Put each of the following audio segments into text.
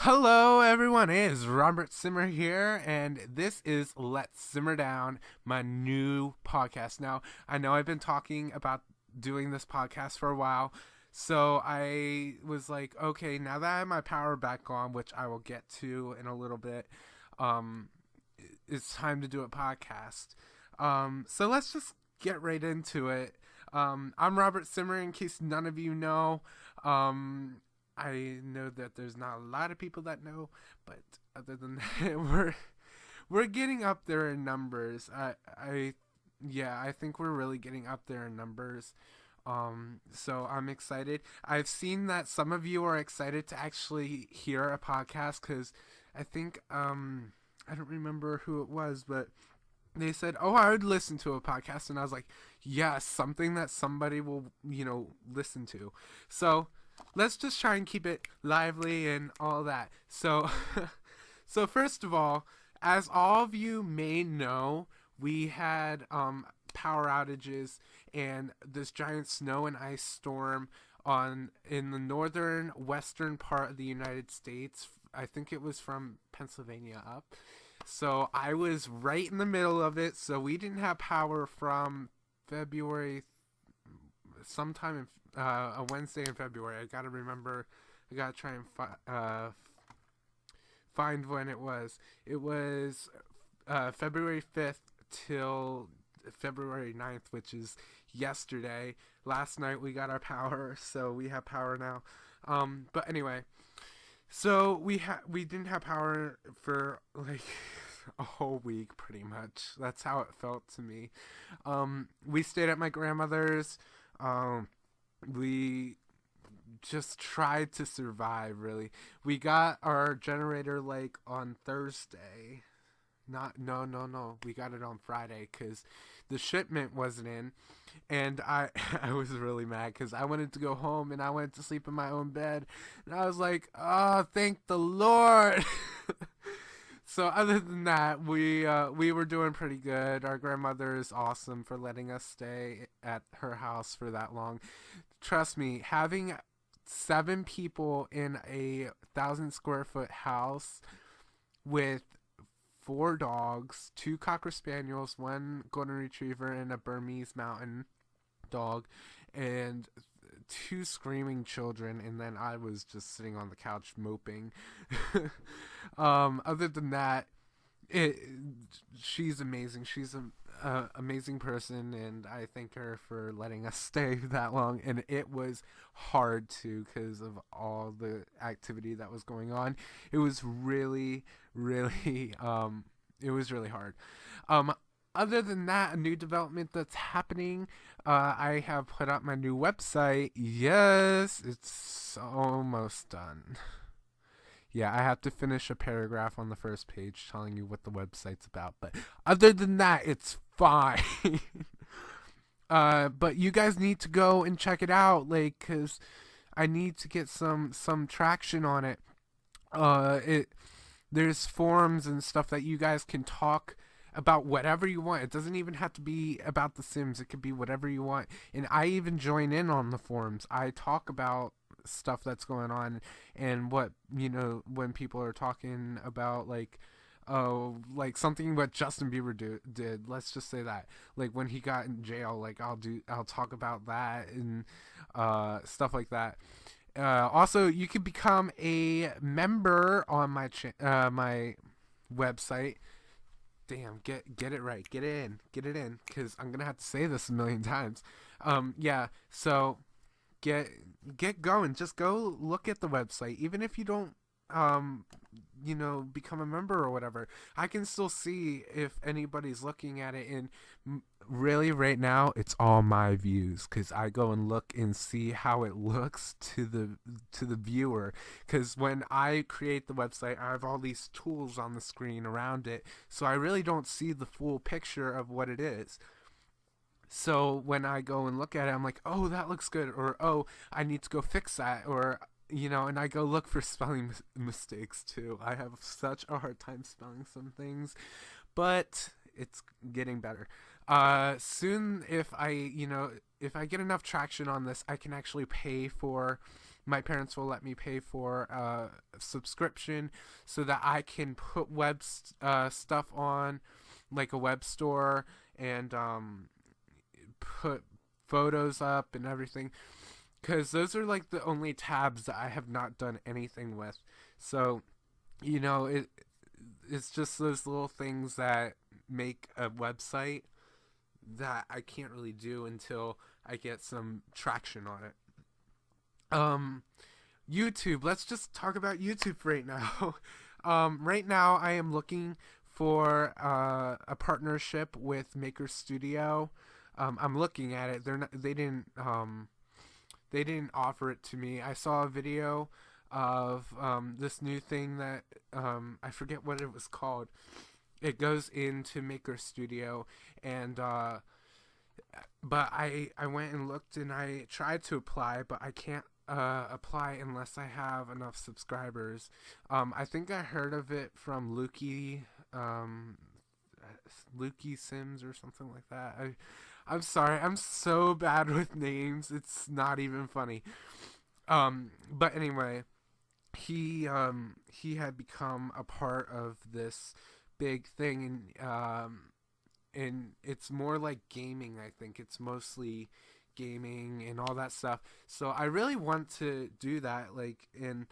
Hello, everyone. It is Robert Simmer here, and this is Let's Simmer Down, my new podcast. Now, I know I've been talking about doing this podcast for a while, so I was like, okay, now that I have my power back on, which I will get to in a little bit, um, it's time to do a podcast. So let's just get right into it. I'm Robert Simmer, in case none of you know. Um, I know that there's not a lot of people that know, but other than that, we're getting up there in numbers. Yeah, I think we're really getting up there in numbers. So I'm excited. I've seen that some of you are excited to actually hear a podcast because I think I don't remember who it was, but they said, "Oh, I would listen to a podcast," and I was like, "Yes, something that somebody will, listen to." So let's just try and keep it lively and all that. So, so first of all, as all of you may know, we had power outages and this giant snow and ice storm on in the northern western part of the United States. I think it was from Pennsylvania up. So I was right in the middle of it. So we didn't have power from February, sometime in a Wednesday in February. I gotta remember. I gotta try and find when it was. It was February 5th till February 9th, which is yesterday. Last night we got our power, so we have power now. But anyway, so we didn't have power for like a whole week, pretty much. That's how it felt to me. We stayed at my grandmother's. We just tried to survive, really. We got our generator like on Thursday. Not no no no. We got it on Friday because the shipment wasn't in, and I I was really mad because I wanted to go home and I wanted to sleep in my own bed, and I was like, oh, thank the Lord. So other than that, we were doing pretty good. Our grandmother is awesome for letting us stay at her house for that long. Trust me, having 7 people in a 1,000 square foot house with 4 dogs, 2 cocker spaniels, 1 golden retriever, and a Burmese mountain dog, and 2 screaming children, and then I was just sitting on the couch moping. Other than that, it she's amazing. She's a amazing person, and I thank her for letting us stay that long. And it was hard too because of all the activity that was going on. It was really, really, it was really hard. Um, Other than that, a new development that's happening. I have put up my new website. Yes, it's almost done. Yeah, I have to finish a paragraph on the first page telling you what the website's about. But other than that, it's fine. But you guys need to go and check it out, like, cause I need to get some traction on it. It There's forums and stuff that you guys can talk about whatever you want. It doesn't even have to be about The Sims. It could be whatever you want. And I even join in on the forums. I talk about stuff that's going on and what, when people are talking about like, oh, like something what Justin Bieber did. Let's just say that, like when he got in jail, like I'll talk about that and stuff like that. Also, you can become a member on my website. Damn, get it right, get it in, because I'm gonna have to say this a million times. Yeah, so get get going. Just go look at the website, even if you don't, um, become a member or whatever. I can still see if anybody's looking at it, and really, right now, it's all my views because I go and look and see how it looks to the viewer. Because when I create the website, I have all these tools on the screen around it, so I really don't see the full picture of what it is. So when I go and look at it, I'm like, oh, that looks good, or oh, I need to go fix that, or and I go look for spelling mistakes too. I have such a hard time spelling some things, but it's getting better. Soon, if I get enough traction on this, I can actually pay for my parents will let me pay for a subscription so that I can put stuff on, like a web store, and put photos up and everything, because those are like the only tabs that I have not done anything with. So, it's just those little things that make a website that I can't really do until I get some traction on it. YouTube. Let's just talk about YouTube right now. Right now, I am looking for a partnership with Maker Studio. I'm looking at it. They didn't. They didn't offer it to me. I saw a video of this new thing that I forget what it was called. It goes into Maker Studio, and but I went and looked, and I tried to apply, but I can't apply unless I have enough subscribers. I think I heard of it from Lukey Sims or something like that. I'm sorry, I'm so bad with names. It's not even funny. But anyway, he had become a part of this big thing, and it's more like gaming. I think it's mostly gaming and all that stuff. So I really want to do that. Like, and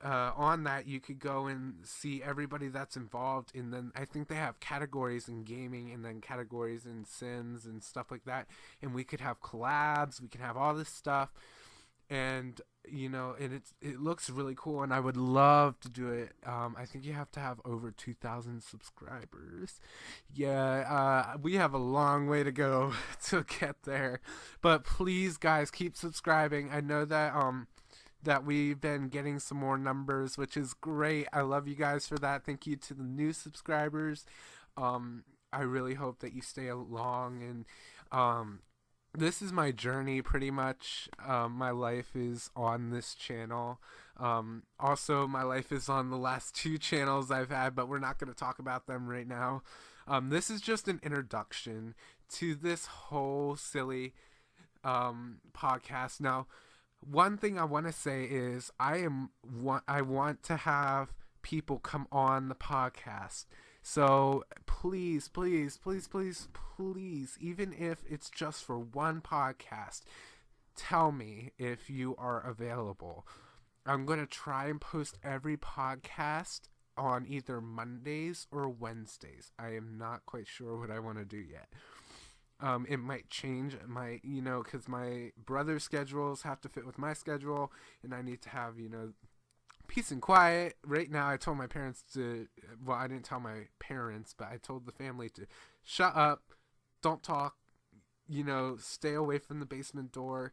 on that you could go and see everybody that's involved, and then I think they have categories in gaming and then categories in Sims and stuff like that, and we could have collabs, we can have all this stuff, and and it looks really cool, and I would love to do it. I think you have to have over 2,000 subscribers. Yeah, we have a long way to go to get there, but please guys, keep subscribing. I know that we've been getting some more numbers, which is great. I love you guys for that. Thank you to the new subscribers. I really hope that you stay along, and this is my journey pretty much. My life is on this channel. Also, my life is on the last 2 channels I've had, but we're not going to talk about them right now. This is just an introduction to this whole silly podcast. Now, one thing I want to say is I want to have people come on the podcast. So please, please, please, please, please, even if it's just for one podcast, tell me if you are available. I'm going to try and post every podcast on either Mondays or Wednesdays. I am not quite sure what I want to do yet. It might change. It might, because my brother's schedules have to fit with my schedule, and I need to have, peace and quiet. Right now, I told my parents I didn't tell my parents, but I told the family to shut up, don't talk, stay away from the basement door,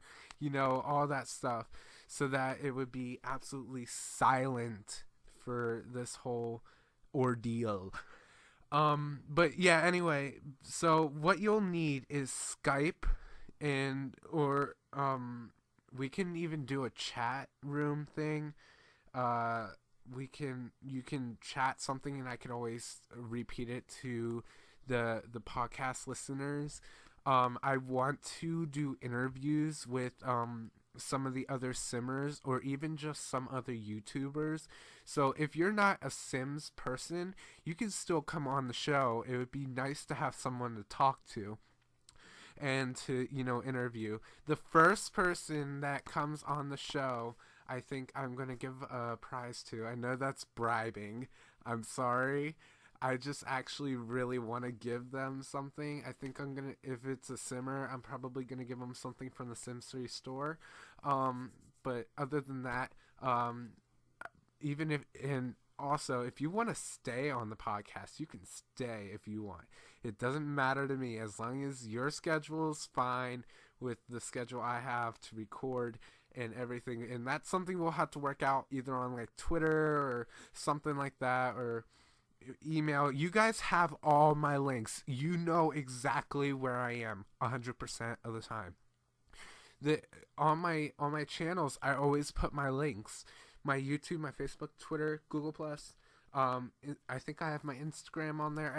all that stuff, so that it would be absolutely silent for this whole ordeal. But yeah, anyway, so what you'll need is Skype, or we can even do a chat room thing. You can chat something, and I can always repeat it to the podcast listeners. I want to do interviews with some of the other Simmers, or even just some other YouTubers. So if you're not a Sims person, you can still come on the show. It would be nice to have someone to talk to and to, interview. The first person that comes on the show, I think I'm going to give a prize to. I know that's bribing. I'm sorry. I just actually really want to give them something. I think I'm going to, if it's a Simmer, I'm probably going to give them something from the Sims 3 store. But other than that, also, if you want to stay on the podcast, you can stay if you want. It doesn't matter to me, as long as your schedule is fine with the schedule I have to record and everything. And that's something we'll have to work out either on like Twitter or something like that, or email. You guys have all my links. You know exactly where I am 100% of the time. On my channels, I always put my links. My YouTube, my Facebook, Twitter, Google Plus. I think I have my Instagram on there.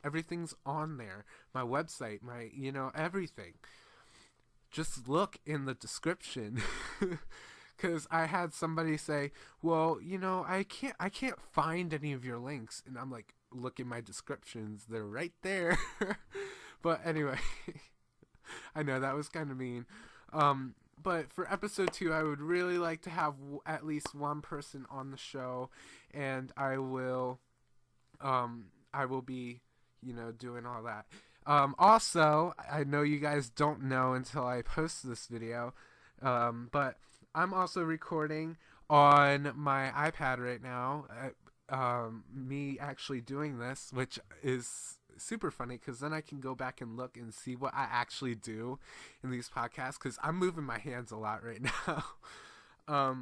Everything's on there. My website, everything. Just look in the description. because I had somebody say, well, I can't find any of your links, and I'm like, look in my descriptions, they're right there. But anyway, I know that was kind of mean. But for episode 2, I would really like to have at least one person on the show, and I will be, doing all that. Also, I know you guys don't know until I post this video, but I'm also recording on my iPad right now. Me actually doing this, which is super funny because then I can go back and look and see what I actually do in these podcasts, because I'm moving my hands a lot right now.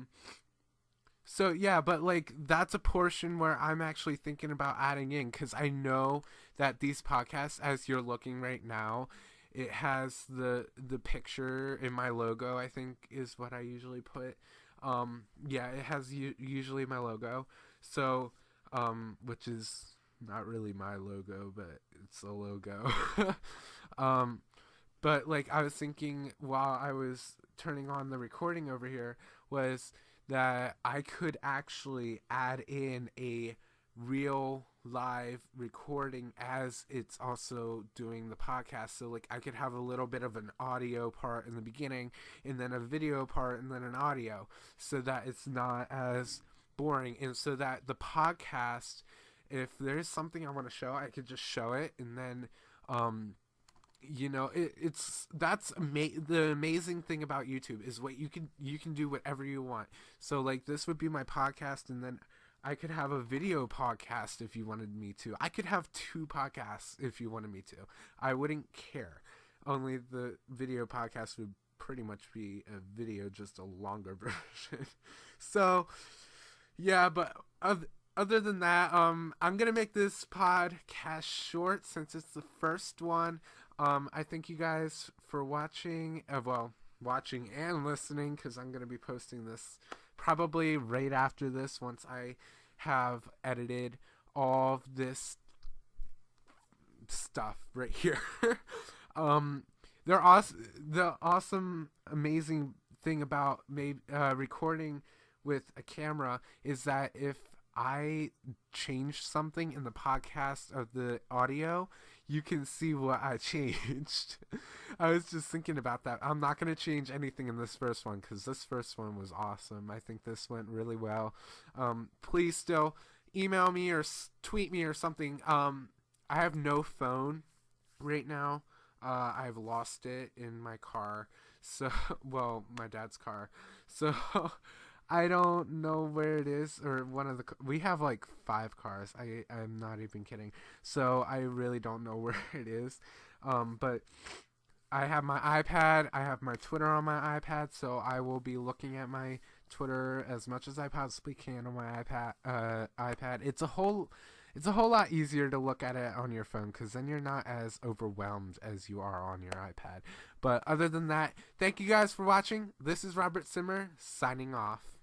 So yeah, but like that's a portion where I'm actually thinking about adding in, because I know that these podcasts, as you're looking right now, it has the picture in my logo, I think is what I usually put. Yeah, it has usually my logo. So, which is not really my logo, but it's a logo. But like I was thinking while I was turning on the recording over here was that I could actually add in a real live recording as it's also doing the podcast. So like I could have a little bit of an audio part in the beginning and then a video part and then an audio, so that it's not as boring, and so that the podcast, if there's something I want to show, I could just show it, and then the amazing thing about YouTube is what you can do whatever you want. So like this would be my podcast, and then I could have a video podcast if you wanted me to. I could have 2 podcasts if you wanted me to. I wouldn't care. Only the video podcast would pretty much be a video, just a longer version. So yeah, but other than that, I'm gonna make this podcast short since it's the first one. I thank you guys for watching. Watching and listening, because I'm gonna be posting this probably right after this once I have edited all of this stuff right here. The awesome, amazing thing about recording with a camera is that if I change something in the podcast of the audio, you can see what I changed. I was just thinking about that. I'm not going to change anything in this first one because this first one was awesome. I think this went really well. Please still email me or tweet me or something. I have no phone right now. I've lost it in my car. So, well, my dad's car. So I don't know where it is, or we have like 5 cars. I'm not even kidding. So I really don't know where it is. But I have my iPad. I have my Twitter on my iPad, so I will be looking at my Twitter as much as I possibly can on my iPad. It's a whole lot easier to look at it on your phone, because then you're not as overwhelmed as you are on your iPad. But other than that, thank you guys for watching. This is Robert Simmer signing off.